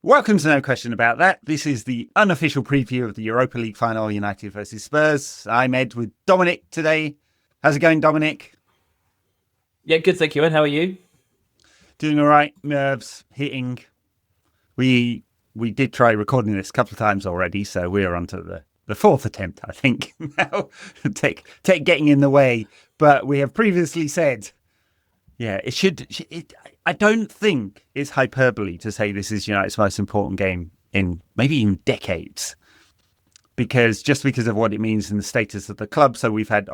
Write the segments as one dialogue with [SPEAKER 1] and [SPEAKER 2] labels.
[SPEAKER 1] Welcome to No Question About That. This is the unofficial preview of the Europa League final, United versus Spurs. I'm Ed with Dominic today. How's it going, Dominic?
[SPEAKER 2] Yeah, good, thank you, Ed. How are you?
[SPEAKER 1] Doing all right. Nerves hitting. We did try recording this a couple of times already, so we're on to the fourth attempt, I think. Now, take getting in the way. But we have previously said, I don't think it's hyperbole to say this is United's most important game in maybe even decades, because of what it means in the status of the club. So we've had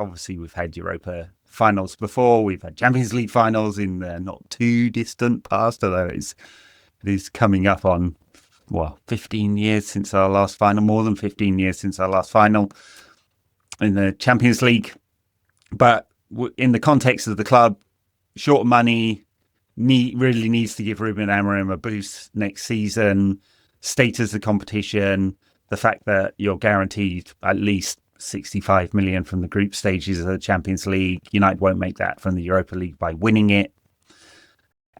[SPEAKER 1] Europa finals before, we've had Champions League finals in the not too distant past, although it is coming up on 15 years since our last final, more than 15 years since our last final in the Champions League. But in the context of the club, short money, really needs to give Ruben Amorim a boost next season. Status of competition, the fact that you're guaranteed at least 65 million from the group stages of the Champions League. United won't make that from the Europa League by winning it.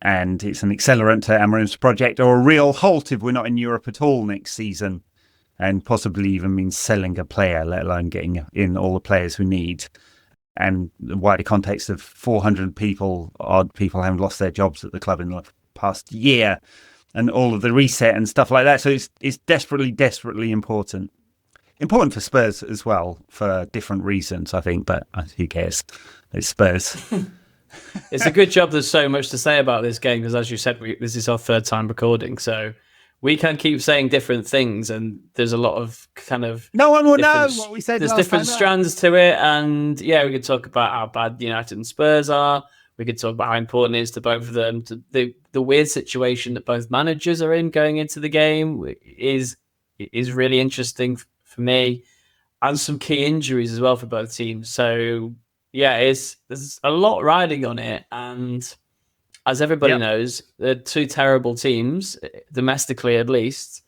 [SPEAKER 1] And it's an accelerant to Amorim's project, or a real halt if we're not in Europe at all next season, and possibly even means selling a player, let alone getting in all the players we need. And the wider context of 400 odd people having lost their jobs at the club in the past year, and all of the reset and stuff like that. So it's desperately, desperately important. Important for Spurs as well, for different reasons, I think, but who cares? It's Spurs.
[SPEAKER 2] It's a good job there's so much to say about this game, because as you said, this is our third time recording, so we can keep saying different things, and there's a lot of kind of...
[SPEAKER 1] No one will know what we said.
[SPEAKER 2] There's different strands to it, and we could talk about how bad United and Spurs are. We could talk about how important it is to both of them. To the weird situation that both managers are in going into the game is really interesting for me, and some key injuries as well for both teams. So, there's a lot riding on it, and... as everybody knows, they're two terrible teams, domestically at least.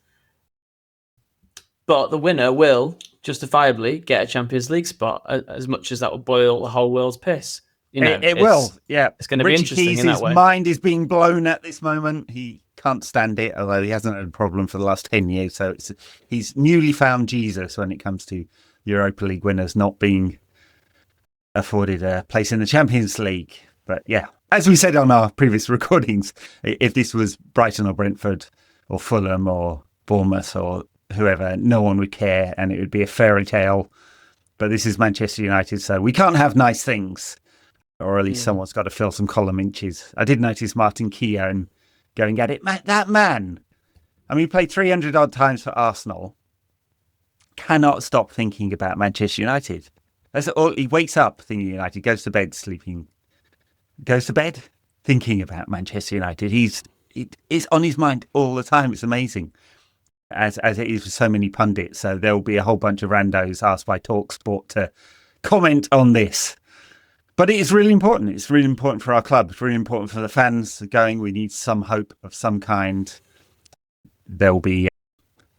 [SPEAKER 2] But the winner will justifiably get a Champions League spot, as much as that will boil the whole world's piss.
[SPEAKER 1] It will, yeah.
[SPEAKER 2] It's going to be interesting in that way.
[SPEAKER 1] His mind is being blown at this moment. He can't stand it, although he hasn't had a problem for the last 10 years. So he's newly found Jesus when it comes to Europa League winners not being afforded a place in the Champions League. But yeah, as we said on our previous recordings, if this was Brighton or Brentford or Fulham or Bournemouth or whoever, no one would care and it would be a fairy tale. But this is Manchester United, so we can't have nice things, or at least someone's got to fill some column inches. I did notice Martin Keown going at it. That man, he played 300 odd times for Arsenal, cannot stop thinking about Manchester United. That's all. He wakes up thinking United, goes to bed thinking about Manchester United. It is on his mind all the time. It's amazing, as it is for so many pundits. So there will be a whole bunch of randos asked by TalkSport to comment on this. But it is really important. It's really important for our club. It's really important for the fans going. We need some hope of some kind. There will be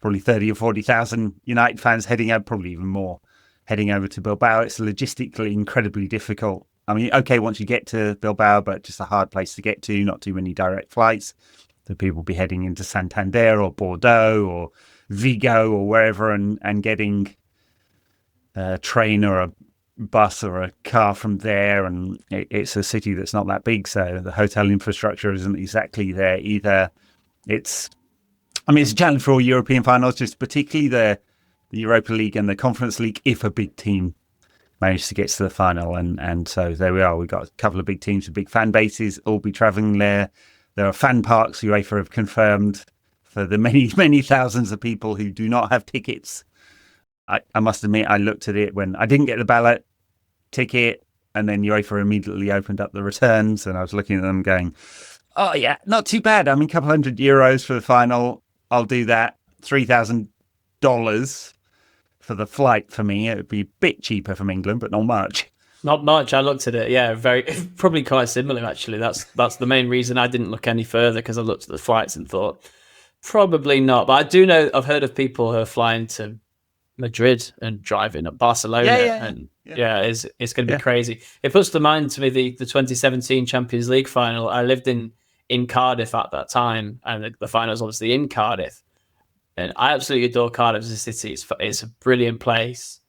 [SPEAKER 1] probably 30 or 40,000 United fans heading out, probably even more, heading over to Bilbao. It's logistically incredibly difficult. Okay, once you get to Bilbao, but just a hard place to get to, not too many direct flights. So people will be heading into Santander or Bordeaux or Vigo or wherever and getting a train or a bus or a car from there. And it's a city that's not that big, so the hotel infrastructure isn't exactly there either. It's a challenge for all European finals, just particularly the Europa League and the Conference League, if a big team managed to get to the final, and so there we are. We've got a couple of big teams with big fan bases all be travelling there. There are fan parks UEFA have confirmed for the many, many thousands of people who do not have tickets. I must admit, I looked at it when I didn't get the ballot ticket, and then UEFA immediately opened up the returns, and I was looking at them going, oh yeah, not too bad. A couple €100 for the final. I'll do that. $3,000 for the flight for me. It would be a bit cheaper from England, but not much.
[SPEAKER 2] Not much. I looked at it. Yeah, probably quite similar actually. That's the main reason I didn't look any further, because I looked at the flights and thought probably not. But I do know, I've heard of people who are flying to Madrid and driving up Barcelona, and it's going to be crazy. It puts to mind to me the 2017 Champions League final. I lived in in Cardiff at that time, and the final was obviously in Cardiff. And I absolutely adore Cardiff as a city. It's a brilliant place.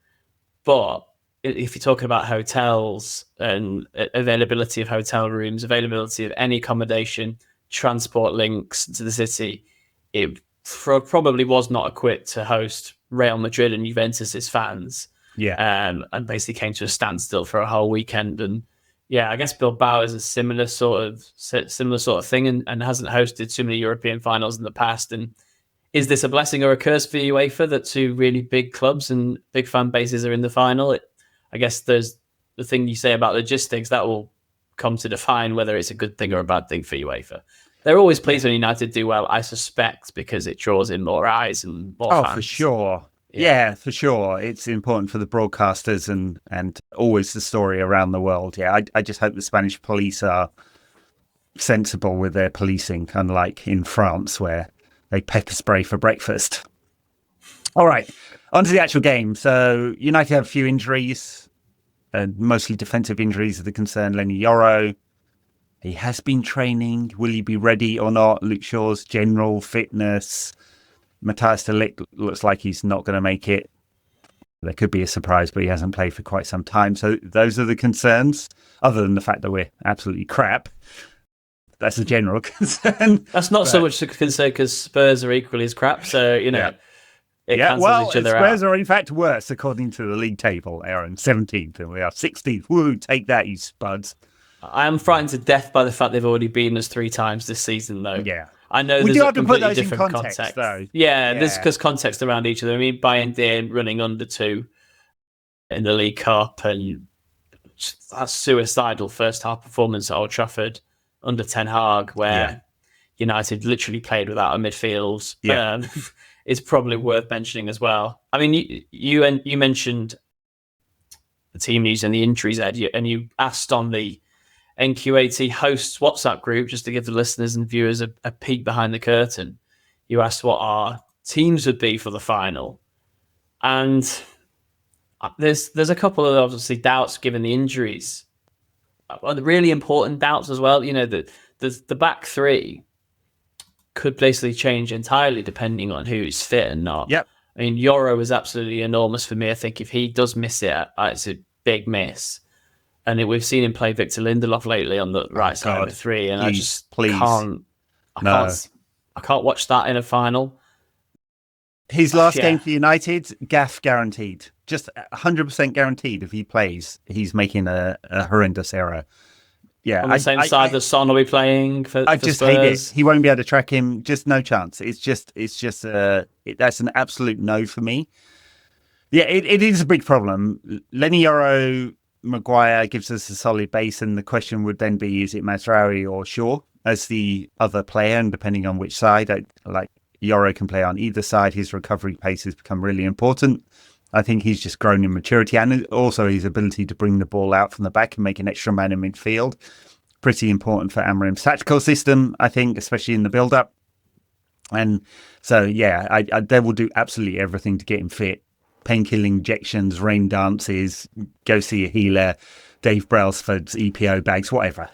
[SPEAKER 2] But if you're talking about hotels and availability of hotel rooms, availability of any accommodation, transport links to the city, it probably was not equipped to host Real Madrid and Juventus's fans.
[SPEAKER 1] Yeah.
[SPEAKER 2] And basically came to a standstill for a whole weekend. And yeah, I guess Bilbao is a similar sort of thing and hasn't hosted too many European finals in the past. And is this a blessing or a curse for UEFA that two really big clubs and big fan bases are in the final? I guess there's the thing you say about logistics that will come to define whether it's a good thing or a bad thing for UEFA. They're always pleased when United do well, I suspect, because it draws in more eyes and more fans.
[SPEAKER 1] Oh, for sure. Yeah, for sure. It's important for the broadcasters and always the story around the world. Yeah, I just hope the Spanish police are sensible with their policing, unlike in France where they pepper spray for breakfast. All right, on to the actual game. So United have a few injuries, and mostly defensive injuries that concern Lenny Yoro. He has been training. Will he be ready or not? Luke Shaw's general fitness. Matthias de Ligt looks like he's not going to make it. There could be a surprise, but he hasn't played for quite some time. So those are the concerns, other than the fact that we're absolutely crap. That's a general concern.
[SPEAKER 2] That's not so much a concern because Spurs are equally as crap. So, it cancels each other out.
[SPEAKER 1] Spurs are in fact worse according to the league table, Aaron. 17th and we are 16th. Woo, take that, you spuds.
[SPEAKER 2] I am frightened to death by the fact they've already beaten us 3 times this season, though.
[SPEAKER 1] Yeah.
[SPEAKER 2] I know
[SPEAKER 1] we
[SPEAKER 2] there's
[SPEAKER 1] do
[SPEAKER 2] a
[SPEAKER 1] have to put
[SPEAKER 2] completely
[SPEAKER 1] those in
[SPEAKER 2] different
[SPEAKER 1] context, though.
[SPEAKER 2] Yeah, there's because context around each other. I mean, Bayern Munich running under 2 in the League Cup and that suicidal first half performance at Old Trafford under Ten Hag, where United literally played without a midfield. Is probably worth mentioning as well. I mean, you mentioned the team news and the injuries, Ed, and you asked on the NQAT hosts WhatsApp group, just to give the listeners and viewers a peek behind the curtain. You asked what our teams would be for the final. And there's a couple of obviously doubts given the injuries. The really important doubts as well. The back 3 could basically change entirely depending on who's fit and not.
[SPEAKER 1] Yep.
[SPEAKER 2] I mean, Yoro is absolutely enormous for me. I think if he does miss it, it's a big miss. And we've seen him play Victor Lindelof lately on the right side of the 3, and I can't watch that in a final.
[SPEAKER 1] His last game for United, gaff guaranteed. Just 100% guaranteed if he plays, he's making a horrendous error. Yeah,
[SPEAKER 2] on the same side that Son will be playing for
[SPEAKER 1] I just
[SPEAKER 2] Spurs.
[SPEAKER 1] hate it. He won't be able to track him. Just no chance. That's an absolute no for me. Yeah, it is a big problem. Lenny Yoro, Maguire gives us a solid base, and the question would then be: is it Mazraoui or Shaw as the other player? And depending on which side, Yoro can play on either side. His recovery pace has become really important. I think he's just grown in maturity, and also his ability to bring the ball out from the back and make an extra man in midfield. Pretty important for Amorim's tactical system, I think, especially in the build-up. And so, they will do absolutely everything to get him fit. Painkilling injections, rain dances, go see a healer, Dave Brailsford's EPO bags, whatever.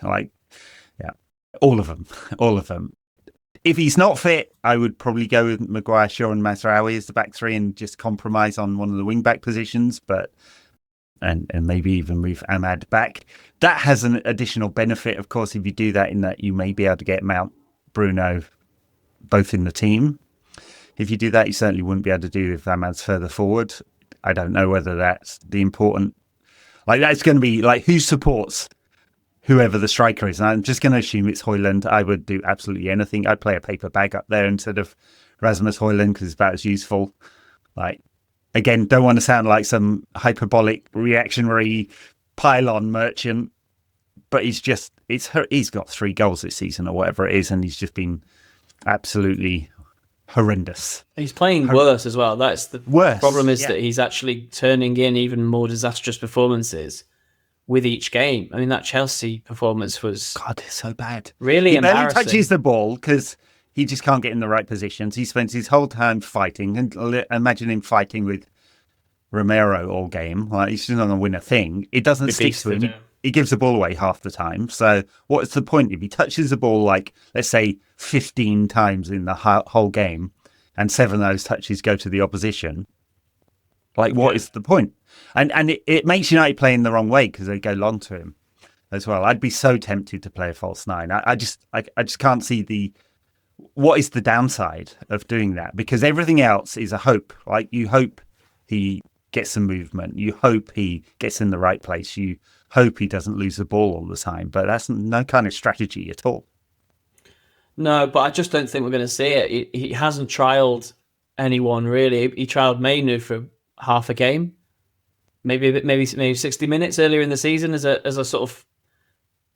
[SPEAKER 1] All of them. If he's not fit, I would probably go with Maguire, Shaw and Mazraoui as the back 3 and just compromise on one of the wing-back positions, and maybe even move Ahmad back. That has an additional benefit, of course, if you do that, in that you may be able to get Mount, Bruno both in the team. If you do that, you certainly wouldn't be able to do if Ahmad's further forward. I don't know whether that's the important... that's going to be, who supports whoever the striker is. And I'm just going to assume it's Hojlund. I would do absolutely anything. I'd play a paper bag up there instead of Rasmus Hojlund because it's about as useful. Again, don't want to sound like some hyperbolic reactionary pylon merchant, but he's got 3 goals this season or whatever it is, and he's just been absolutely horrendous.
[SPEAKER 2] He's playing worse as well. That's the
[SPEAKER 1] worst
[SPEAKER 2] problem is that he's actually turning in even more disastrous performances with each game. I mean, that Chelsea performance was...
[SPEAKER 1] God, it's so bad.
[SPEAKER 2] Really embarrassing.
[SPEAKER 1] He barely touches the ball because he just can't get in the right positions. He spends his whole time fighting. And imagine him fighting with Romero all game. He's just not going to win a thing. It doesn't stick to him. he gives the ball away half the time. So what's the point if he touches the ball, like, let's say 15 times in the whole game, and 7 of those touches go to the opposition? Like, what is the point? And it makes United play in the wrong way because they go long to him as well. I'd be so tempted to play a false nine. I just can't see what is the downside of doing that, because everything else is a hope. Like, you hope he gets some movement, you hope he gets in the right place, you hope he doesn't lose the ball all the time, but that's no kind of strategy at all.
[SPEAKER 2] No, but I just don't think we're going to see it. He hasn't trialed anyone really. He trialed Mainu for half a game, maybe 60 minutes earlier in the season as a sort of,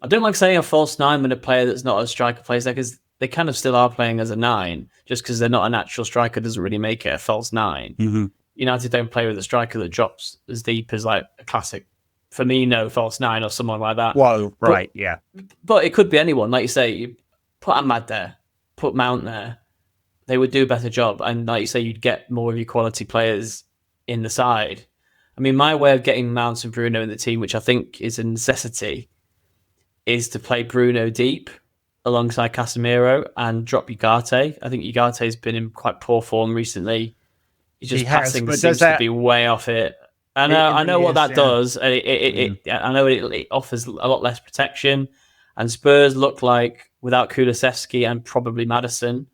[SPEAKER 2] I don't like saying a false nine when a player that's not a striker plays there, because they kind of still are playing as a 9. Just because they're not a natural striker doesn't really make it a false 9.
[SPEAKER 1] Mm-hmm.
[SPEAKER 2] United don't play with a striker that drops as deep as like a classic Firmino false 9 or someone like that.
[SPEAKER 1] Well, right, yeah.
[SPEAKER 2] But it could be anyone. Like you say, you put Ahmad there, put Mount there, they would do a better job. And like you say, you'd get more of your quality players in the side. I mean, my way of getting Mount and Bruno in the team, which I think is a necessity, is to play Bruno deep alongside Casemiro and drop Ugarte. I think Ugarte's been in quite poor form recently. He's passing seems to be way off it. I know what that does. I know it offers a lot less protection. And Spurs look like, without Kulusevski and probably Maddison,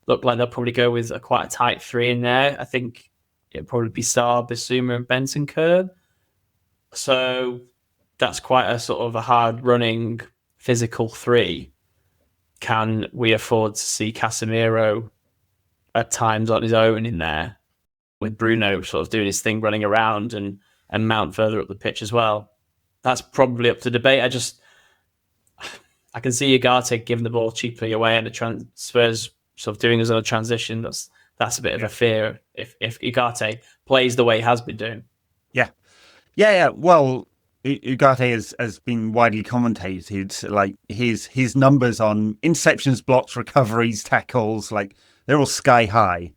[SPEAKER 2] look like they'll probably go with quite a tight 3 in there. I think it'll probably be Sarr, Bissouma and Bentancur. So that's quite a sort of a hard-running physical 3. Can we afford to see Casemiro at times on his own in there, with Bruno sort of doing his thing, running around, and Mount further up the pitch as well? That's probably up to debate. I can see Ugarte giving the ball cheaply away and the Spurs sort of doing his own transition. That's a bit of a fear if Ugarte plays the way he has been doing.
[SPEAKER 1] Yeah. Well, Ugarte has been widely commentated. Like, his numbers on interceptions, blocks, recoveries, tackles, like, they're all sky high.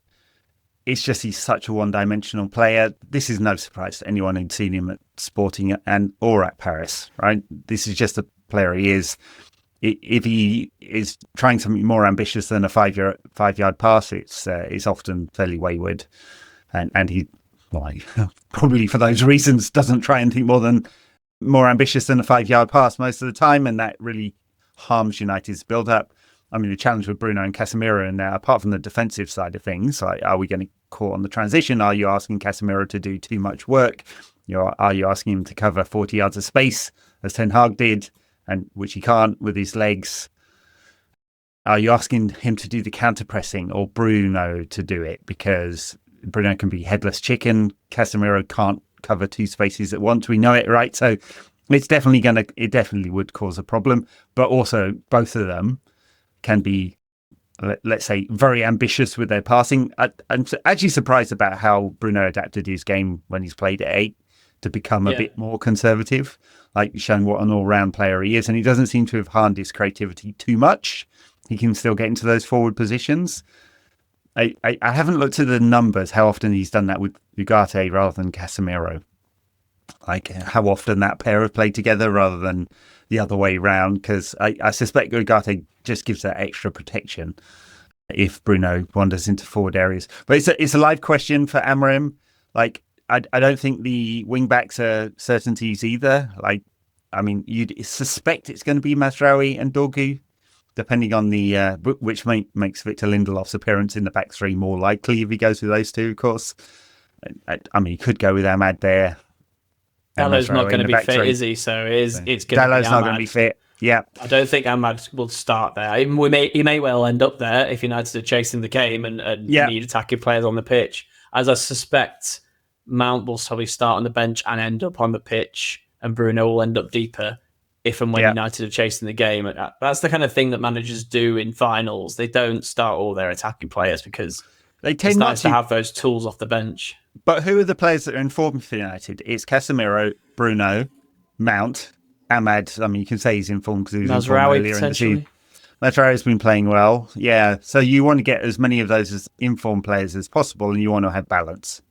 [SPEAKER 1] It's just he's such a one-dimensional player. This is no surprise to anyone who's seen him at Sporting or at Paris, right? This is just the player he is. If he is trying something more ambitious than a 5-yard pass, it's often fairly wayward, and he, probably for those reasons, doesn't try anything more ambitious than a 5-yard pass most of the time, and that really harms United's build-up. I mean, the challenge with Bruno and Casemiro, and apart from the defensive side of things, like, are we getting caught on the transition? Are you asking Casemiro to do too much work? Are you asking him to cover 40 yards of space, as Ten Hag did, and which he can't with his legs? Are you asking him to do the counter-pressing, or Bruno to do it? Because Bruno can be headless chicken. Casemiro can't cover 2 spaces at once. We know it, right? So it definitely would cause a problem. But also, both of them can be, let's say, very ambitious with their passing. I'm actually surprised about how Bruno adapted his game when he's played at 8 to become a bit more conservative, like showing what an all-round player he is. And he doesn't seem to have harned his creativity too much. He can still get into those forward positions. I haven't looked at the numbers, how often he's done that with Ugarte rather than Casemiro. Like, how often that pair have played together rather than the other way around, because I suspect Ugarte just gives that extra protection if Bruno wanders into forward areas. But it's a live question for Amorim. Like, I don't think the wing backs are certainties either. Like, I mean, you'd suspect it's going to be Mazraoui and Dorgu, depending on the which makes Victor Lindelof's appearance in the back 3 more likely if he goes with those 2, of course. I mean, he could go with Ahmad there.
[SPEAKER 2] Dalot's not going to be fit, is he? So it's going to be
[SPEAKER 1] Dalot's not going to be fit. Yeah,
[SPEAKER 2] I don't think Ahmad will start there. He may well end up there if United are chasing the game and need attacking players on the pitch. As I suspect, Mount will probably start on the bench and end up on the pitch, and Bruno will end up deeper if and when United are chasing the game. That's the kind of thing that managers do in finals. They don't start all their attacking players because it's nice to have those tools off the bench.
[SPEAKER 1] But who are the players that are in form for United? It's Casemiro, Bruno, Mount, Ahmad. I mean, you can say he's in form because he was in form earlier in the season. Mazraoui's been playing well. Yeah, so you want to get as many of those as in-form players as possible, and you want to have balance.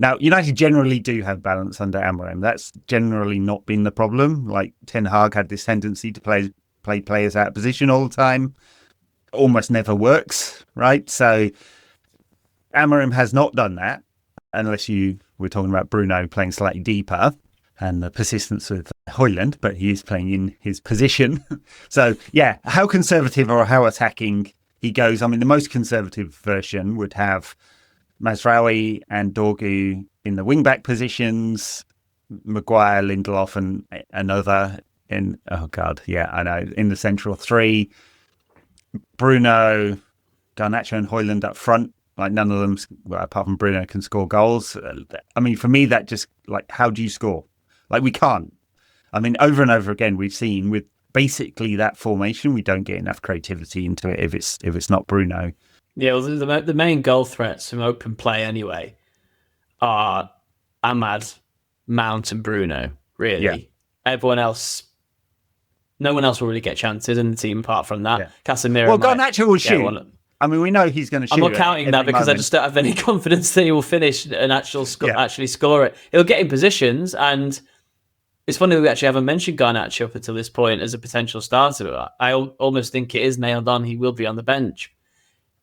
[SPEAKER 1] Now, United generally do have balance under Amorim. That's generally not been the problem. Like Ten Hag had this tendency to play players out of position all the time. Almost never works, right? So Amorim has not done that, unless we're talking about Bruno playing slightly deeper and the persistence with Hojlund, but he is playing in his position. So, yeah, how conservative or how attacking he goes. I mean, the most conservative version would have Mazraoui and Dorgu in the wing-back positions, Maguire, Lindelof, and another in, in the central three. Bruno, Garnacho, and Hojlund up front. Like, none of them, well, apart from Bruno, can score goals. I mean, for me, that just, like, how do you score? Like, we can't. I mean, over and over again, we've seen with basically that formation, we don't get enough creativity into it if it's not Bruno.
[SPEAKER 2] Yeah, well, the main goal threats from open play anyway are Ahmad, Mount, and Bruno, really. Yeah. Everyone else, no one else will really get chances in the team apart from that. Yeah. Casemiro.
[SPEAKER 1] Well, Garnacho will shoot. I mean, we know he's going to shoot.
[SPEAKER 2] I'm not counting that because I just don't have any confidence that he will finish and actually score it. He'll get in positions, and it's funny we actually haven't mentioned Garnacho up until this point as a potential starter. I almost think it is nailed on. He will be on the bench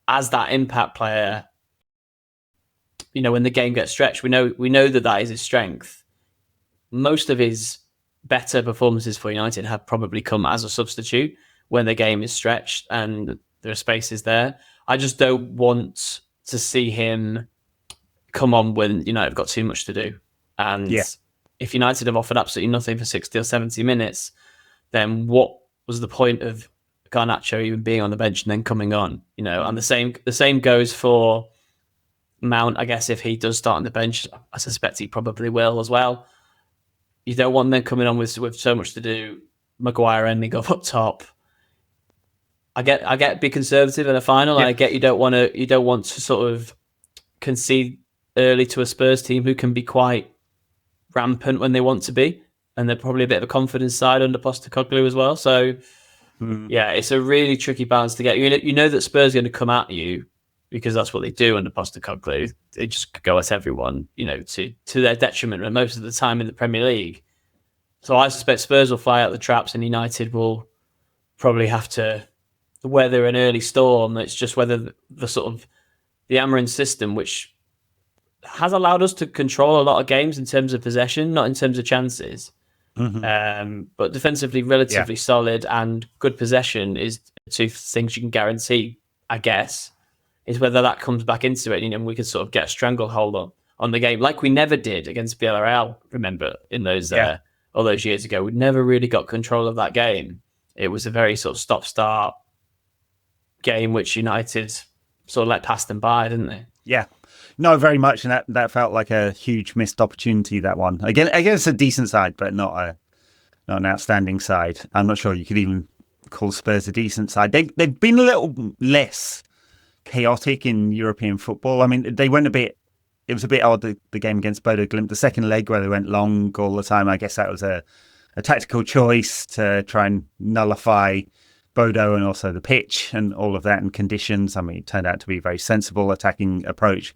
[SPEAKER 2] as that impact player. You know, when the game gets stretched, we know that is his strength. Most of his better performances for United have probably come as a substitute when the game is stretched and there are spaces there. I just don't want to see him come on when United have got too much to do. And if United have offered absolutely nothing for 60 or 70 minutes, then what was the point of Garnacho even being on the bench and then coming on? You know, and the same goes for Mount. I guess if he does start on the bench, I suspect he probably will as well. You don't want them coming on with so much to do. Maguire ending up top. I get be conservative in a final. Yeah. I get you don't want to sort of concede early to a Spurs team who can be quite rampant when they want to be, and they're probably a bit of a confidence side under Postecoglou as well. So yeah, it's a really tricky balance to get. You know that Spurs are going to come at you because that's what they do under Postecoglou. They just go at everyone, you know, to their detriment, and most of the time in the Premier League. So I suspect Spurs will fly out the traps, and United will probably have to weather an early storm. It's just whether the sort of the Amorim system, which has allowed us to control a lot of games in terms of possession, not in terms of chances, but defensively relatively solid and good possession is two things you can guarantee, I guess, is whether that comes back into it, and we could sort of get a stranglehold on the game like we never did against Villarreal. Remember, in those all those years ago, we never really got control of that game. It was a very sort of stop-start game, which United sort of let pass them by, didn't they?
[SPEAKER 1] Yeah. No, very much, and that felt like a huge missed opportunity, that one. Again, it's a decent side, but not an outstanding side. I'm not sure you could even call Spurs a decent side. They've been a little less chaotic in European football. I mean, it was a bit odd, the game against Bodo Glimt, the second leg where they went long all the time. I guess that was a tactical choice to try and nullify Bodo and also the pitch and all of that and conditions. I mean, it turned out to be a very sensible attacking approach.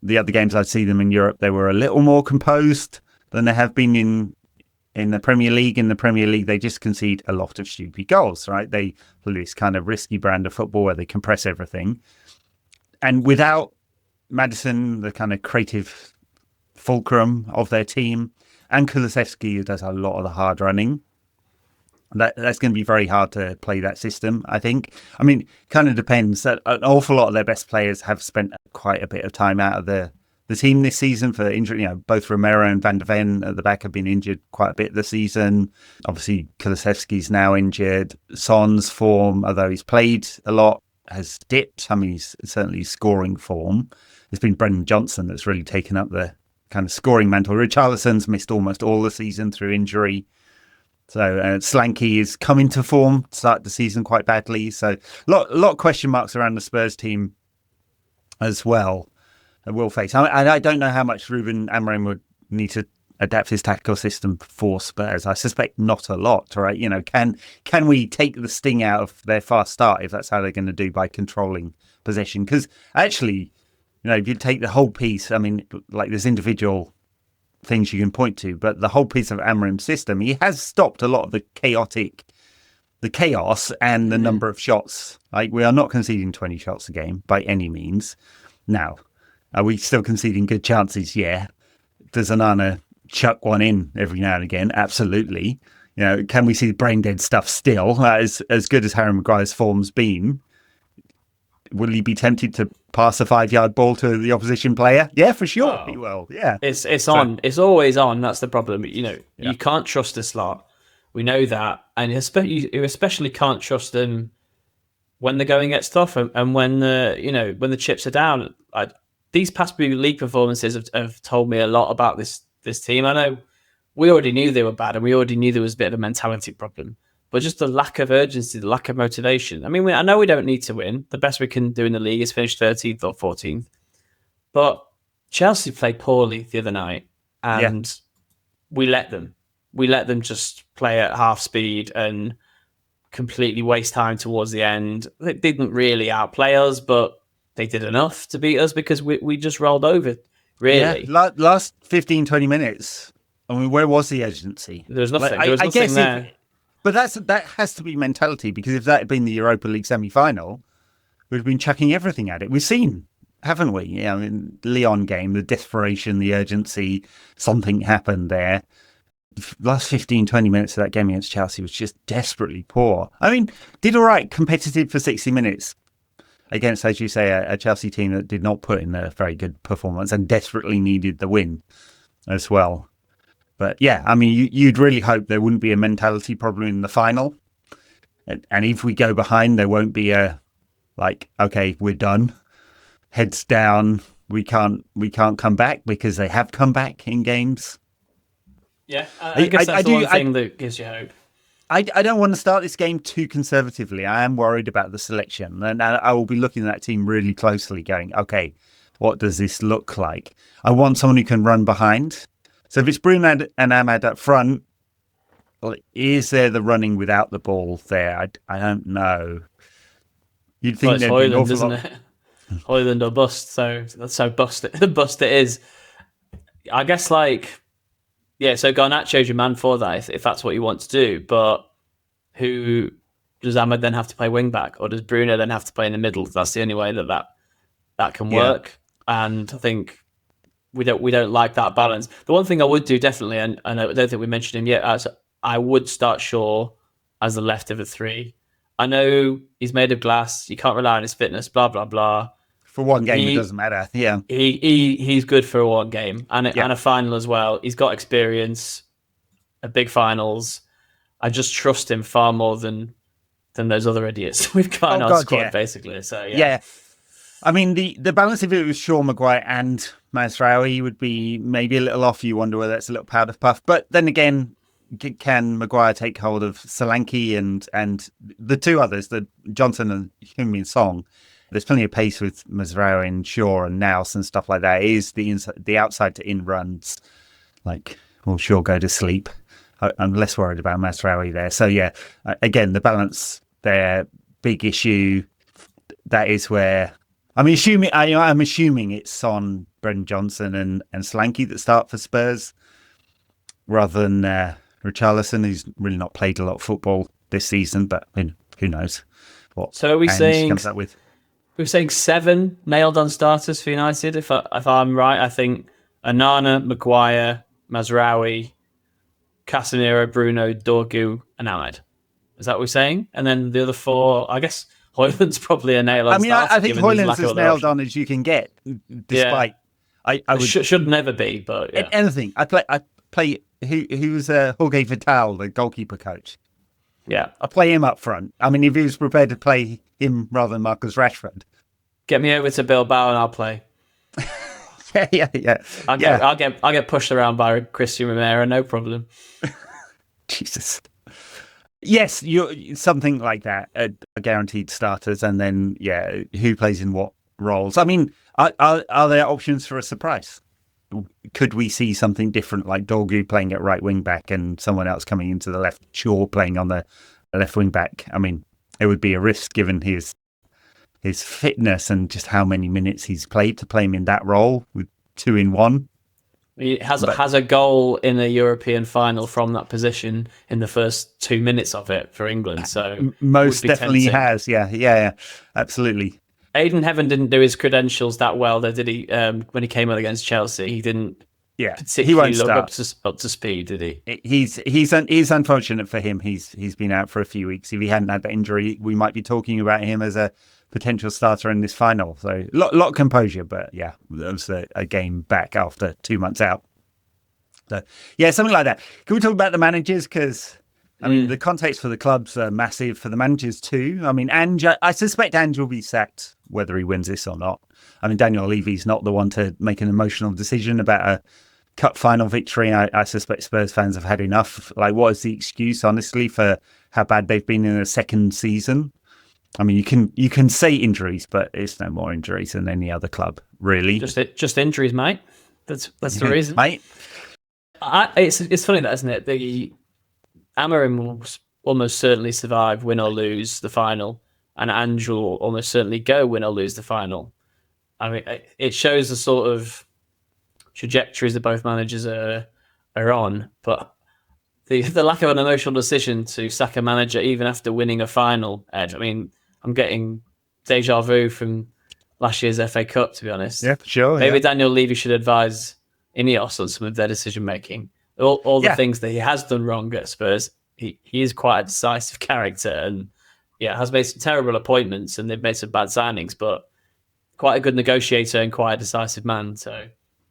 [SPEAKER 1] The other games I'd see them in Europe, they were a little more composed than they have been in the Premier League. In the Premier League, they just concede a lot of stupid goals, right? They play this kind of risky brand of football where they compress everything. And without Maddison, the kind of creative fulcrum of their team, and Kulusevski, who does a lot of the hard running, that's going to be very hard to play that system, I think. I mean, kind of depends. That an awful lot of their best players have spent quite a bit of time out of the team this season for injury. You know, both Romero and Van de Ven at the back have been injured quite a bit this season. Obviously, Kulusevski's now injured. Son's form, although he's played a lot, has dipped. I mean, he's certainly scoring form. It's been Brendan Johnson that's really taken up the kind of scoring mantle. Richarlison's missed almost all the season through injury. So Slanky is coming to form, start the season quite badly. So lot of question marks around the Spurs team as well that we'll face. I don't know how much Ruben Amorim would need to adapt his tactical system for Spurs. I suspect not a lot, right? You know, can we take the sting out of their fast start if that's how they're going to do by controlling possession? Because actually, if you take the whole piece, I mean, like there's individual things you can point to, but the whole piece of Amorim's system, he has stopped a lot of the chaos and the number of shots. Like, we are not conceding 20 shots a game by any means. Now, are we still conceding good chances? Yeah. Does Onana chuck one in every now and again? Absolutely. Can we see brain dead stuff still? As good as Harry Maguire's form's been, will he be tempted to pass a 5-yard ball to the opposition player? Yeah, for sure. He will. Yeah.
[SPEAKER 2] It's on. It's always on. That's the problem. You can't trust this lot. We know that. And you especially can't trust them when the going gets tough and when the chips are down. These past few league performances have told me a lot about this team. I know we already knew they were bad and we already knew there was a bit of a mentality problem, but just the lack of urgency, the lack of motivation. I mean, I know we don't need to win. The best we can do in the league is finish 13th or 14th. But Chelsea played poorly the other night and we let them. We let them just play at half speed and completely waste time towards the end. They didn't really outplay us, but they did enough to beat us because we just rolled over, really.
[SPEAKER 1] Yeah, last 15, 20 minutes. I mean, where was the urgency?
[SPEAKER 2] There was nothing. There was nothing there.
[SPEAKER 1] But that has to be mentality, because if that had been the Europa League semi-final, we'd have been chucking everything at it. We've seen, haven't we? Yeah, I mean, Lyon game, the desperation, the urgency, something happened there. Last 15, 20 minutes of that game against Chelsea was just desperately poor. I mean, did all right, competitive for 60 minutes against, as you say, a Chelsea team that did not put in a very good performance and desperately needed the win as well. But yeah, I mean, you'd really hope there wouldn't be a mentality problem in the final. And if we go behind, there won't be okay, we're done. Heads down. We can't come back, because they have come back in games.
[SPEAKER 2] Yeah, I guess that's the one thing that gives you hope.
[SPEAKER 1] I don't want to start this game too conservatively. I am worried about the selection, and I will be looking at that team really closely, going, okay, what does this look like? I want someone who can run behind. So if it's Bruno and Ahmad up front, is there the running without the ball there? I don't know. You'd think
[SPEAKER 2] it's Hojlund, isn't it? Hojlund or bust. So that's how bust it is. I guess so Garnacho's your man for that if that's what you want to do. But who does Ahmad then have to play wing back, or does Bruno then have to play in the middle? That's the only way that can work. And I think we don't like that balance. The one thing I would do definitely, and I don't think we mentioned him yet, I would start Shaw as the left of the three. I know he's made of glass. You can't rely on his fitness. Blah blah blah.
[SPEAKER 1] For one game, it doesn't matter. Yeah,
[SPEAKER 2] he's good for one game and a final as well. He's got experience at big finals. I just trust him far more than those other idiots we've got in our squad, basically. So yeah.
[SPEAKER 1] I mean, the balance if it was Shaw, Maguire and Mazraoui would be maybe a little off. You wonder whether that's a little powder puff. But then again, can Maguire take hold of Solanke and the two others, the Johnson and Heung-Min Song? There's plenty of pace with Mazraoui and Shaw and Naus and stuff like that. It is the outside to in runs. Will Shaw go to sleep? I'm less worried about Mazraoui there. So yeah, again, the balance there, big issue. That is where I'm assuming it's Son, Brendan Johnson and Solanke that start for Spurs, rather than Richarlison, who's really not played a lot of football this season. But who knows what?
[SPEAKER 2] So are we saying
[SPEAKER 1] comes up with?
[SPEAKER 2] We're saying 7 nailed-on starters for United. If I'm right, I think Onana, Maguire, Mazraoui, Casemiro, Bruno, Dorgu, and Ahmed. Is that what we're saying? And then the other 4, I guess Hojlund's probably a nail-on starter.
[SPEAKER 1] I think Hojlund's as nailed on as you can get, despite... I would,
[SPEAKER 2] should never be, but yeah.
[SPEAKER 1] Anything. I play who's Jorge Vital, the goalkeeper coach.
[SPEAKER 2] Yeah.
[SPEAKER 1] I play him up front. I mean, if he was prepared to play him rather than Marcus Rashford.
[SPEAKER 2] Get me over to Bilbao and I'll play.
[SPEAKER 1] Yeah.
[SPEAKER 2] I'll get pushed around by Christian Romero, no problem.
[SPEAKER 1] Jesus. Yes, something like that. Guaranteed starters, and then who plays in what roles? I mean, are there options for a surprise? Could we see something different, like Dorgu playing at right wing back and someone else coming into the left, Shaw playing on the left wing back? I mean, it would be a risk given his his fitness and just how many minutes he's played to play him in that role with 2 in 1.
[SPEAKER 2] He has a goal in a European final from that position in the first 2 minutes of it for England. So
[SPEAKER 1] most definitely he has. Yeah, absolutely.
[SPEAKER 2] Aidan Heaven didn't do his credentials that well, though, did he? When he came out against Chelsea, he didn't.
[SPEAKER 1] Yeah,
[SPEAKER 2] particularly look up to speed, did he?
[SPEAKER 1] He's unfortunate for him. He's been out for a few weeks. If he hadn't had that injury, we might be talking about him as a potential starter in this final. So lot of composure, but yeah, that was a game back after 2 months out. So yeah, something like that. Can we talk about the managers? Because I mean, the context for the clubs are massive, for the managers too. I mean, I suspect Ange will be sacked whether he wins this or not. I mean, Daniel Levy's not the one to make an emotional decision about a cup final victory. I suspect Spurs fans have had enough. Like, what is the excuse, honestly, for how bad they've been in a second season? I mean, you can say injuries, but it's no more injuries than any other club, really.
[SPEAKER 2] Just injuries, mate. That's the reason,
[SPEAKER 1] mate.
[SPEAKER 2] It's funny that, isn't it? The Amorim will almost certainly survive, win or lose the final, and Ange will almost certainly go win or lose the final. I mean, it shows the sort of trajectories that both managers are on, but the lack of an emotional decision to sack a manager even after winning a final, Ed. I mean, I'm getting deja vu from last year's FA Cup, to be honest.
[SPEAKER 1] Yeah, for sure.
[SPEAKER 2] Maybe Daniel Levy should advise Ineos on some of their decision making. All the things that he has done wrong at Spurs. He is quite a decisive character, and has made some terrible appointments, and they've made some bad signings, but quite a good negotiator and quite a decisive man. So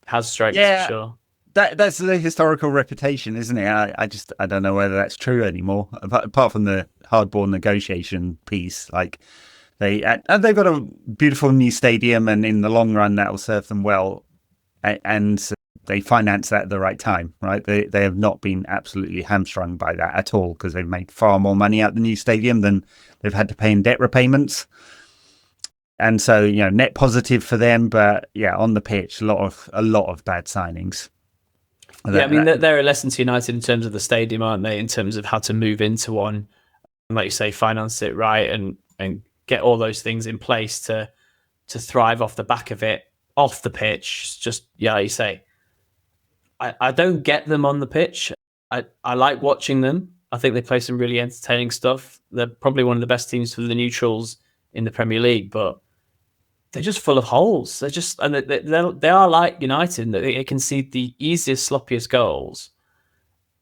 [SPEAKER 2] has strengths for sure.
[SPEAKER 1] That's the historical reputation, isn't it? I don't know whether that's true anymore. Apart from the hardball negotiation piece, like they've got a beautiful new stadium, and in the long run that will serve them well. And they finance that at the right time, right? They have not been absolutely hamstrung by that at all, because they've made far more money out the new stadium than they've had to pay in debt repayments. And so, net positive for them, but on the pitch, a lot of bad signings.
[SPEAKER 2] I mean, they're a lesson to United in terms of the stadium, aren't they? In terms of how to move into one, and like you say, finance it right and get all those things in place to thrive off the back of it, off the pitch. Just, you say, I don't get them on the pitch. I like watching them. I think they play some really entertaining stuff. They're probably one of the best teams for the neutrals in the Premier League, but they're just full of holes. They are like United. They concede the easiest, sloppiest goals,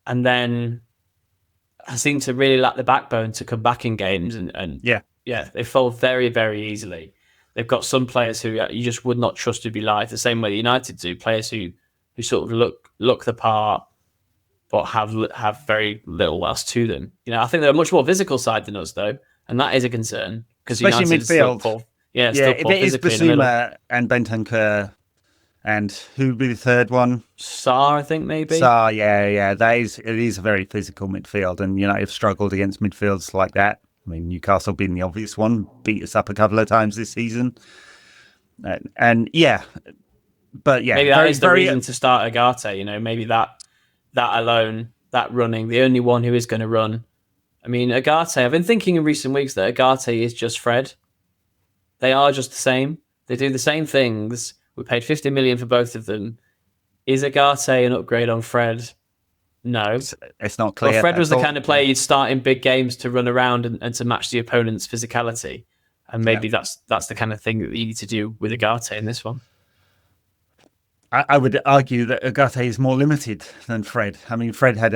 [SPEAKER 2] and then I seem to really lack the backbone to come back in games. And they fold very, very easily. They've got some players who you just would not trust to be live, the same way the United do. Players who sort of look the part, but have very little else to them. I think they're a much more physical side than us, though, and that is a concern, because
[SPEAKER 1] especially
[SPEAKER 2] United
[SPEAKER 1] midfield.
[SPEAKER 2] If
[SPEAKER 1] it is Basuma and Bentancur, and who would be the third one?
[SPEAKER 2] Sarr, I think, maybe.
[SPEAKER 1] Sarr, it is a very physical midfield, and United have struggled against midfields like that. I mean, Newcastle being the obvious one, beat us up a couple of times this season, but maybe
[SPEAKER 2] that is the reason to start Agate. Maybe that alone, that running, the only one who is going to run. I mean, Agate, I've been thinking in recent weeks that Agate is just Fred. They are just the same. They do the same things. We paid 50 million for both of them. Is Agate an upgrade on Fred? No.
[SPEAKER 1] It's not clear.
[SPEAKER 2] Well, Fred was the kind of player you'd start in big games to run around and to match the opponent's physicality. And maybe that's the kind of thing that you need to do with Agate in this one.
[SPEAKER 1] I would argue that Agate is more limited than Fred. I mean, Fred had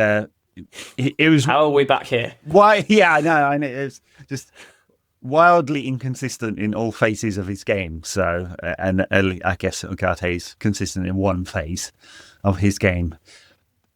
[SPEAKER 1] it was...
[SPEAKER 2] How are we back here?
[SPEAKER 1] Why? Yeah, I know. It was just wildly inconsistent in all phases of his game. So, and I guess Agate is consistent in one phase of his game.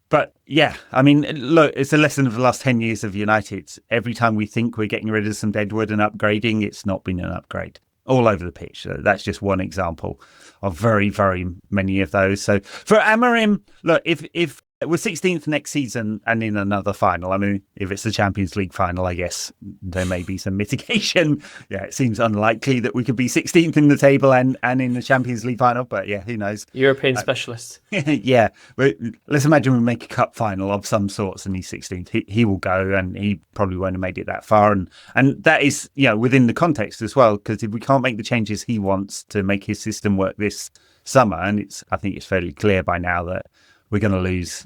[SPEAKER 1] But yeah, I mean, look, it's a lesson of the last 10 years of United. Every time we think we're getting rid of some deadwood and upgrading, it's not been an upgrade all over the pitch. So that's just one example of very, very many of those. So for Amorim, look, if We're 16th next season and in another final. I mean, if it's the Champions League final, I guess there may be some mitigation. Yeah, it seems unlikely that we could be 16th in the table and in the Champions League final, but yeah, who knows?
[SPEAKER 2] European specialist.
[SPEAKER 1] Yeah, but let's imagine we make a cup final of some sorts and he's 16th. He will go and he probably won't have made it that far. And that is, within the context as well, because if we can't make the changes he wants to make his system work this summer, and I think it's fairly clear by now that we're going to lose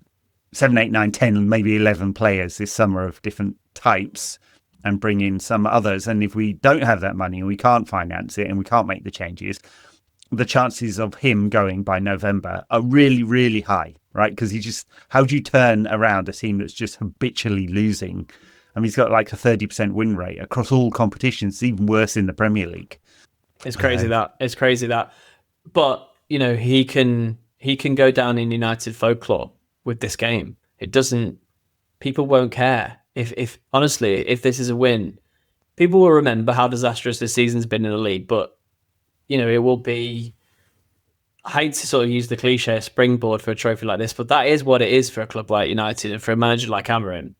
[SPEAKER 1] 7, 8, 9, 10, maybe 11 players this summer of different types and bring in some others. And if we don't have that money and we can't finance it and we can't make the changes, the chances of him going by November are really, really high, right? Because how do you turn around a team that's just habitually losing? I mean, he's got like a 30% win rate across all competitions, even worse in the Premier League.
[SPEAKER 2] It's crazy that. But, he can go down in United folklore with this game. People won't care. If honestly, if this is a win, people will remember how disastrous this season's been in the league, but it will be, I hate to sort of use the cliche springboard for a trophy like this, but that is what it is for a club like United and for a manager like Amorim.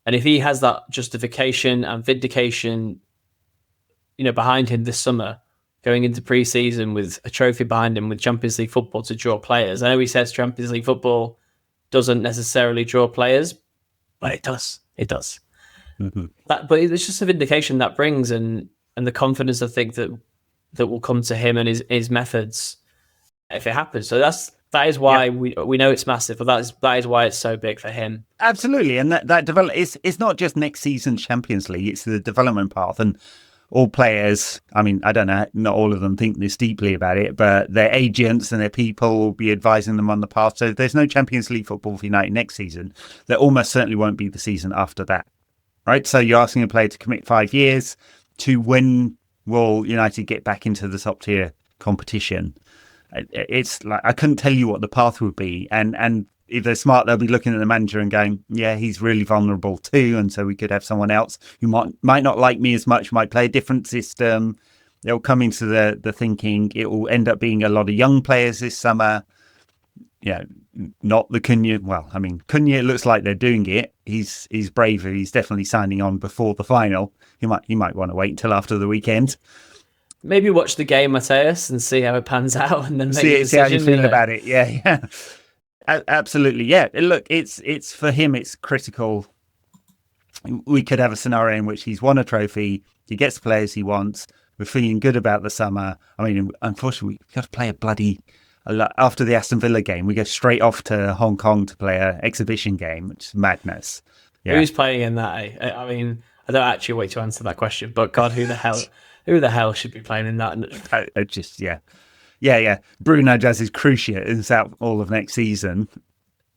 [SPEAKER 2] And if he has that justification and vindication, behind him this summer, going into pre-season with a trophy behind him with Champions League football to draw players. I know he says Champions League football doesn't necessarily draw players, but it does. It does.
[SPEAKER 1] Mm-hmm.
[SPEAKER 2] But it's just a vindication that brings and the confidence I think that will come to him and his methods if it happens. So that is why we know it's massive, but that is why it's so big for him.
[SPEAKER 1] Absolutely, and that develop it's not just next season's Champions League; it's the development path and. All players, I mean, I don't know, not all of them think this deeply about it, but their agents and their people will be advising them on the path. So if there's no Champions League football for United next season, there almost certainly won't be the season after that, right? So you're asking a player to commit 5 years to when will United get back into the top tier competition? It's like, I couldn't tell you what the path would be. And if they're smart, they'll be looking at the manager and going, yeah, he's really vulnerable too. And so we could have someone else who might not like me as much, might play a different system. They'll come into the thinking it will end up being a lot of young players this summer. Yeah, not the Cunha. Well, I mean, Cunha looks like they're doing it. He's braver. He's definitely signing on before the final. He might want to wait until after the weekend.
[SPEAKER 2] Maybe watch the game, Mateus, and see how it pans out, and then make a decision.
[SPEAKER 1] See how you feel about it. Yeah. Absolutely, yeah. Look, it's for him. It's critical. We could have a scenario in which he's won a trophy. He gets the players he wants. We're feeling good about the summer. I mean, unfortunately, we've got to play after the Aston Villa game. We go straight off to Hong Kong to play an exhibition game, which is madness. Yeah.
[SPEAKER 2] Who's playing in that? I mean, I don't actually wait to answer that question, but God, who the hell should be playing in that? Yeah. Bruno does his cruciate and is out all of next season.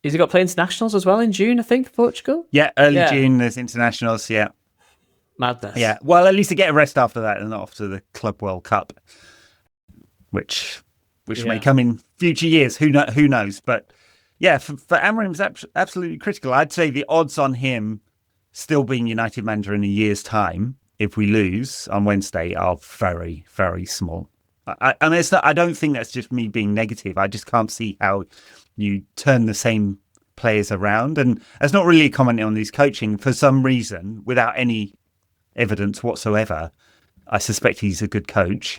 [SPEAKER 2] Has he got to play internationals as well in June, I think, for Portugal?
[SPEAKER 1] Yeah, early June, there's internationals, yeah.
[SPEAKER 2] Madness.
[SPEAKER 1] Yeah, well, at least to get a rest after that and not off to the Club World Cup, which may come in future years. Who knows? But yeah, for Amorim, it's absolutely critical. I'd say the odds on him still being United manager in a year's time, if we lose on Wednesday, are very, very small. I don't think that's just me being negative. I just can't see how you turn the same players around. And that's not really commenting on his coaching. For some reason, without any evidence whatsoever, I suspect he's a good coach.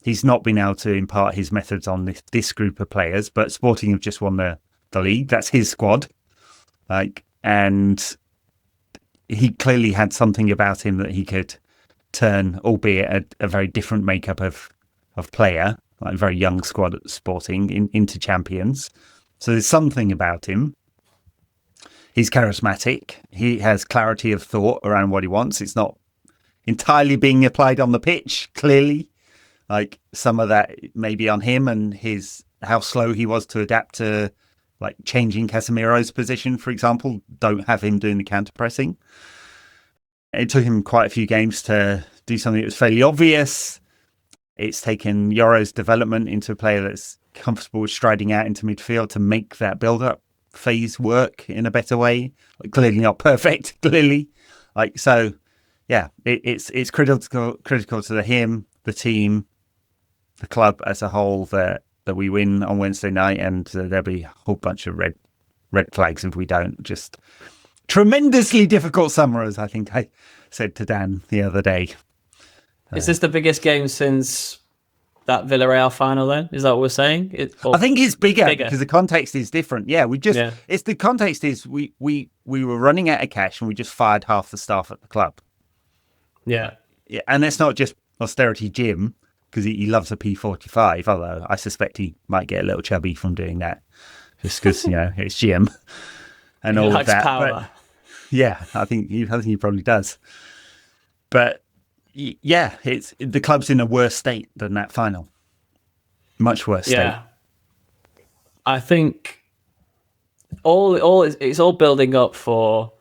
[SPEAKER 1] He's not been able to impart his methods on this group of players, but Sporting have just won the league. That's his squad. And he clearly had something about him that he could turn, albeit a very different makeup of player, like a very young squad at Sporting, into champions. So there's something about him. He's charismatic. He has clarity of thought around what he wants. It's not entirely being applied on the pitch, clearly. Like some of that may be on him and how slow he was to adapt to like changing Casemiro's position, for example. Don't have him doing the counter pressing. It took him quite a few games to do something that was fairly obvious. It's taken Yoro's development into a player that's comfortable with striding out into midfield to make that build-up phase work in a better way. Clearly not perfect, clearly. It's critical to him, the team, the club as a whole that we win on Wednesday night, and there'll be a whole bunch of red red flags if we don't. Just tremendously difficult summer, as I think I said to Dan the other day.
[SPEAKER 2] Is this the biggest game since that Villarreal final then? Is that what we're saying?
[SPEAKER 1] I think it's bigger because the context is different. Yeah, it's the context is we were running out of cash and we just fired half the staff at the club.
[SPEAKER 2] Yeah.
[SPEAKER 1] Yeah, and it's not just austerity Jim because he loves a P45, although I suspect he might get a little chubby from doing that just because, it's Jim and all of that.
[SPEAKER 2] Power.
[SPEAKER 1] But, yeah, I think he probably does. But yeah, the club's in a worse state than that final. Much worse state.
[SPEAKER 2] I think it's all building up for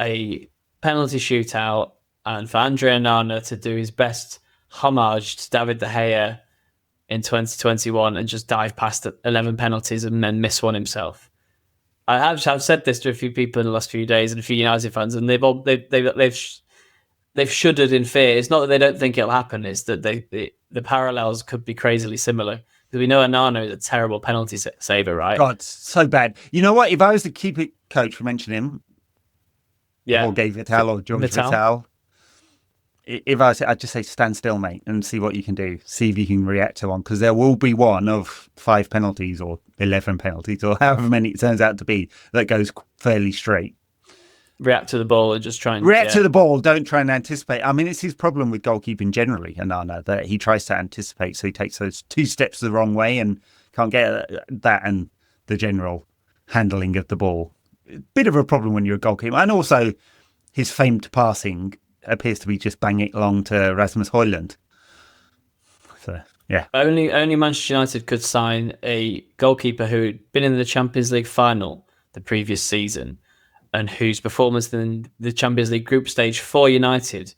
[SPEAKER 2] a penalty shootout and for Andre Onana to do his best homage to David De Gea in 2021 and just dive past 11 penalties and then miss one himself. I've said this to a few people in the last few days and a few United fans, and they've shuddered in fear. It's not that they don't think it'll happen; it's that the parallels could be crazily similar. Because we know Onana is a terrible penalty saver, right?
[SPEAKER 1] God, so bad. You know what? If I was the keeper coach, for mentioning him, or Gay Vital or George Vital, if I was, I'd just say stand still, mate, and see what you can do. See if you can react to one, because there will be one of 5 penalties or 11 penalties or however many it turns out to be that goes fairly straight.
[SPEAKER 2] React to the ball and just try and
[SPEAKER 1] react to the ball. Don't try and anticipate. I mean, it's his problem with goalkeeping generally, Onana, that he tries to anticipate, so he takes those 2 steps the wrong way and can't get that and the general handling of the ball. Bit of a problem when you're a goalkeeper, and also his famed passing appears to be just banging it along to Rasmus Hojlund. So yeah,
[SPEAKER 2] only Manchester United could sign a goalkeeper who'd been in the Champions League final the previous season, and whose performance in the Champions League group stage for United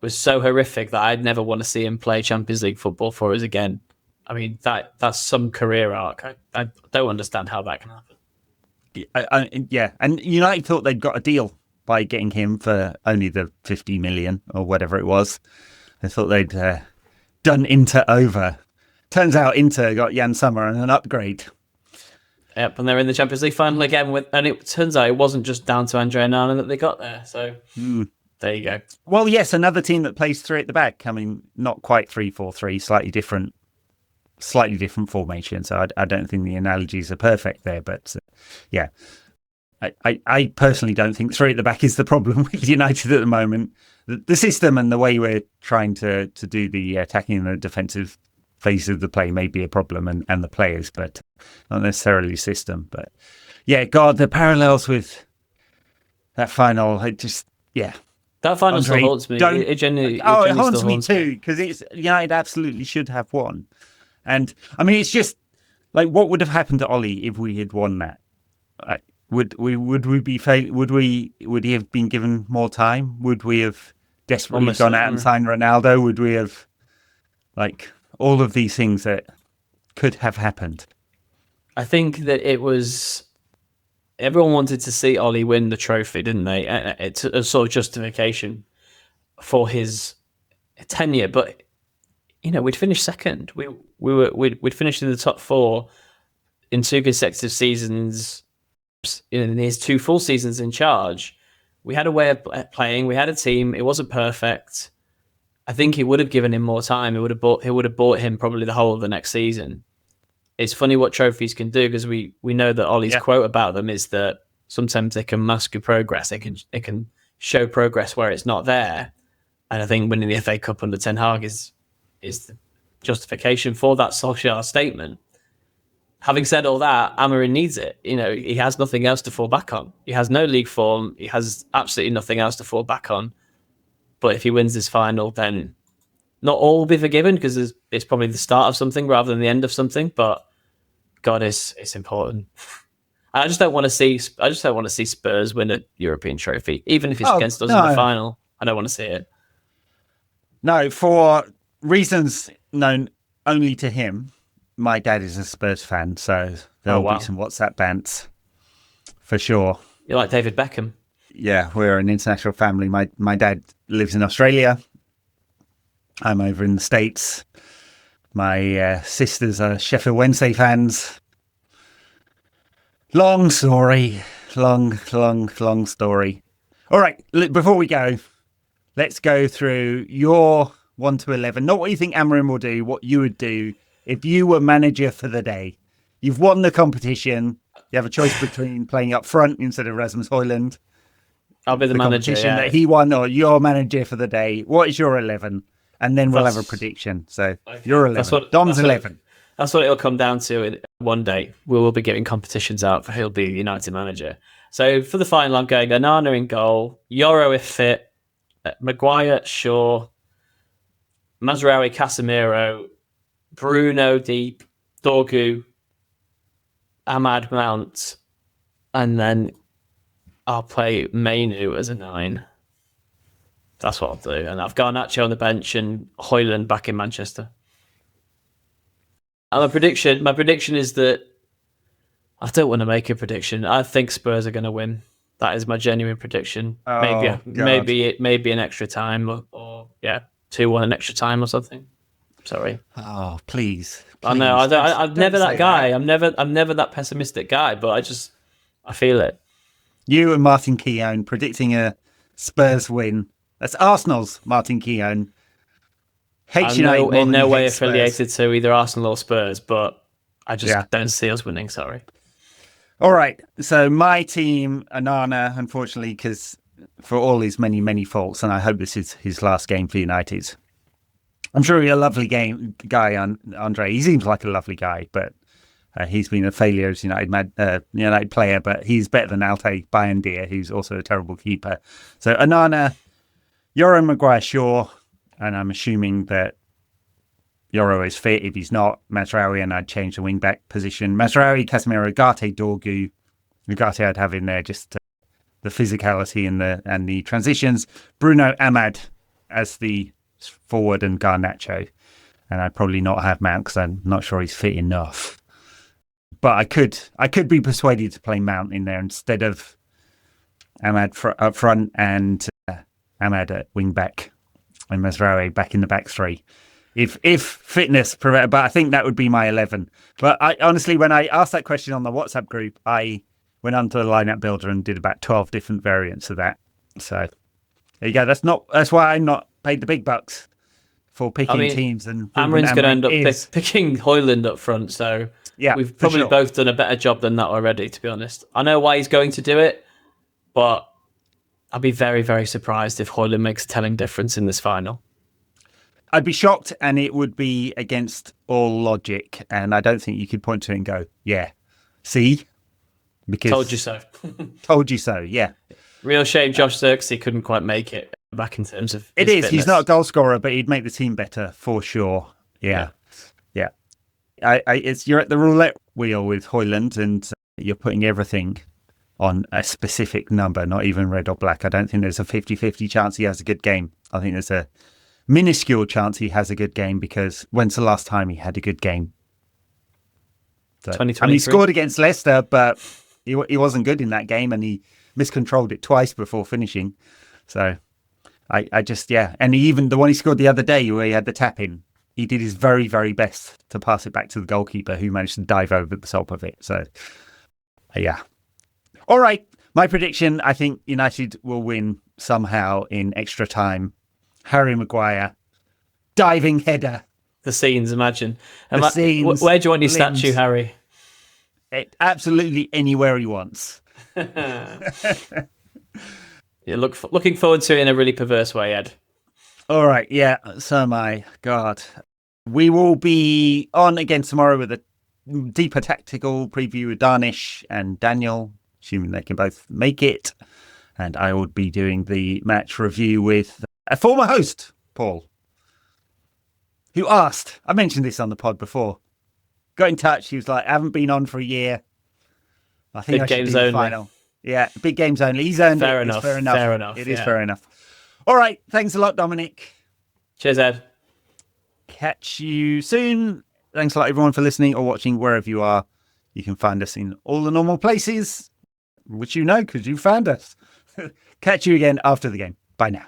[SPEAKER 2] was so horrific that I'd never want to see him play Champions League football for us again. I mean, that's some career arc. I don't understand how that can happen.
[SPEAKER 1] Yeah, and United thought they'd got a deal by getting him for only the 50 million or whatever it was. They thought they'd done Inter over. Turns out Inter got Jan Sommer and an upgrade.
[SPEAKER 2] Yep, and they're in the Champions League final again. And it turns out it wasn't just down to Andre Onana that they got there. So there you go.
[SPEAKER 1] Well, yes, another team that plays 3 at the back. I mean, not quite 3-4-3, slightly different formation. So I don't think the analogies are perfect there. But yeah, I personally don't think 3 at the back is the problem with United at the moment. The system and the way we're trying to do the attacking and the defensive phase of the play may be a problem, and the players, but not necessarily system. But yeah, God, the parallels with that final,
[SPEAKER 2] that final still haunts me. It genuinely
[SPEAKER 1] it haunts me too, because United absolutely should have won. And I mean, it's just like, what would have happened to Ollie if we had won that? Would he have been given more time? Would we have desperately gone out and signed Ronaldo? Would we have, like, all of these things that could have happened?
[SPEAKER 2] I think that everyone wanted to see Ollie win the trophy, didn't they? It's a sort of justification for his tenure, but we'd finished second. We'd finished in the top 4 in 2 consecutive seasons. In his 2 full seasons in charge, we had a way of playing. We had a team. It wasn't perfect. I think he would have given him more time. It would have bought him probably the whole of the next season. It's funny what trophies can do, because we know that Ollie's quote about them is that sometimes they can mask your progress. It can show progress where it's not there. And I think winning the FA Cup under Ten Hag is the justification for that Solskjaer statement. Having said all that, Amorim needs it. He has nothing else to fall back on. He has no league form. He has absolutely nothing else to fall back on. But if he wins this final, then not all will be forgiven, because it's probably the start of something rather than the end of something. But God, it's important. I just don't want to see Spurs win a European trophy, even if it's against us in the final. I don't want to see it.
[SPEAKER 1] No, for reasons known only to him. My dad is a Spurs fan, so there'll be some WhatsApp bants for sure.
[SPEAKER 2] You're like David Beckham.
[SPEAKER 1] Yeah, we're an international family. My dad lives in Australia. I'm over in the States. My sisters are Sheffield Wednesday fans. Long story. Long story. All right, before we go, let's go through your 1 to 11. Not what you think Amorim will do, what you would do if you were manager for the day. You've won the competition. You have a choice between playing up front instead of Rasmus Hojlund.
[SPEAKER 2] I'll be the manager,
[SPEAKER 1] competition that he won, or your manager for the day. What is your 11? And then we'll have a prediction. So your 11. Dom's 11.
[SPEAKER 2] That's what it'll come down to one day. We will be giving competitions out for who'll be the United manager. So for the final, I'm going Onana in goal, Euro if fit, Maguire, Shaw, Mazraoui, Casemiro, Bruno deep, Dorgu, Ahmad, Mount, and then I'll play Mainu as a 9. That's what I'll do. And I've got Garnacho on the bench and Hojlund back in Manchester. And my prediction is that I don't want to make a prediction. I think Spurs are going to win. That is my genuine prediction. Maybe an extra time or 2-1 an extra time or something. Sorry.
[SPEAKER 1] Oh, please.
[SPEAKER 2] I know. I'm never that guy. I'm never that pessimistic guy. But I feel it.
[SPEAKER 1] You and Martin Keown predicting a Spurs win. That's Arsenal's Martin Keown.
[SPEAKER 2] I'm in no way affiliated to either Arsenal or Spurs, but I just don't see us winning. Sorry.
[SPEAKER 1] All right. So my team, Onana, unfortunately, because for all his many, many faults, and I hope this is his last game for United. I'm sure he's a lovely guy, Andre. He seems like a lovely guy, but he's been a failure as United player, but he's better than Altay Bayindir, who's also a terrible keeper. So Onana, Euro, Maguire, Shaw, and I'm assuming that Euro is fit. If he's not, Mazraoui, and I'd change the wing-back position. Mazraoui, Casemiro, Ugarte, Dorgu. Ugarte I'd have in there, just the physicality and the transitions. Bruno, Ahmad as the forward and Garnacho. And I'd probably not have Mount because I'm not sure he's fit enough. But I could be persuaded to play Mount in there instead of Ahmad up front and Ahmad at wing-back. And Mazraoui back in the back three. If fitness prevailed, but I think that would be my 11. But I honestly, when I asked that question on the WhatsApp group, I went onto the lineup builder and did about 12 different variants of that. So there you go. That's why I'm not paid the big bucks for picking teams. And
[SPEAKER 2] Amorim's going to end up picking Hojlund up front. So we've probably both done a better job than that already, to be honest. I know why he's going to do it, but I'd be very, very surprised if Hojlund makes a telling difference in this final.
[SPEAKER 1] I'd be shocked, and it would be against all logic. And I don't think you could point to it and go, yeah, see? Because
[SPEAKER 2] told you so.
[SPEAKER 1] Told you so, yeah.
[SPEAKER 2] Real shame Josh Xerxes couldn't quite make it back in terms of
[SPEAKER 1] It is.
[SPEAKER 2] fitness.
[SPEAKER 1] He's not a goal scorer, but he'd make the team better for sure. Yeah. You're at the roulette wheel with Hojlund, and you're putting everything on a specific number, not even red or black. I don't think there's a 50-50 chance he has a good game. I think there's a minuscule chance he has a good game, because when's the last time he had a good game? So,
[SPEAKER 2] 2023.
[SPEAKER 1] He scored against Leicester, but he wasn't good in that game, and he miscontrolled it twice before finishing. So I just, and even the one he scored the other day where he had the tap in, he did his very, very best to pass it back to the goalkeeper, who managed to dive over the top of it. So, All right, my prediction, I think United will win somehow in extra time. Harry Maguire, diving header.
[SPEAKER 2] The scenes, imagine.
[SPEAKER 1] Scenes,
[SPEAKER 2] where do you want your statue, Harry?
[SPEAKER 1] Absolutely anywhere he wants.
[SPEAKER 2] Looking forward to it in a really perverse way, Ed.
[SPEAKER 1] All right, so am I. God. We will be on again tomorrow with a deeper tactical preview with Darnish and Daniel, assuming they can both make it. And I will be doing the match review with a former host, Paul, who asked, I mentioned this on the pod before, got in touch. He was like, I haven't been on for a year. I think
[SPEAKER 2] big
[SPEAKER 1] I should
[SPEAKER 2] games
[SPEAKER 1] do the
[SPEAKER 2] only.
[SPEAKER 1] final. Yeah, big games only. He's earned
[SPEAKER 2] fair
[SPEAKER 1] it.
[SPEAKER 2] Enough.
[SPEAKER 1] It's fair enough.
[SPEAKER 2] Fair enough.
[SPEAKER 1] It is fair enough. All right. Thanks a lot, Dominic.
[SPEAKER 2] Cheers, Ed.
[SPEAKER 1] Catch you soon. Thanks a lot, everyone, for listening or watching wherever you are. You can find us in all the normal places, which you know because you found us. Catch you again after the game. Bye now.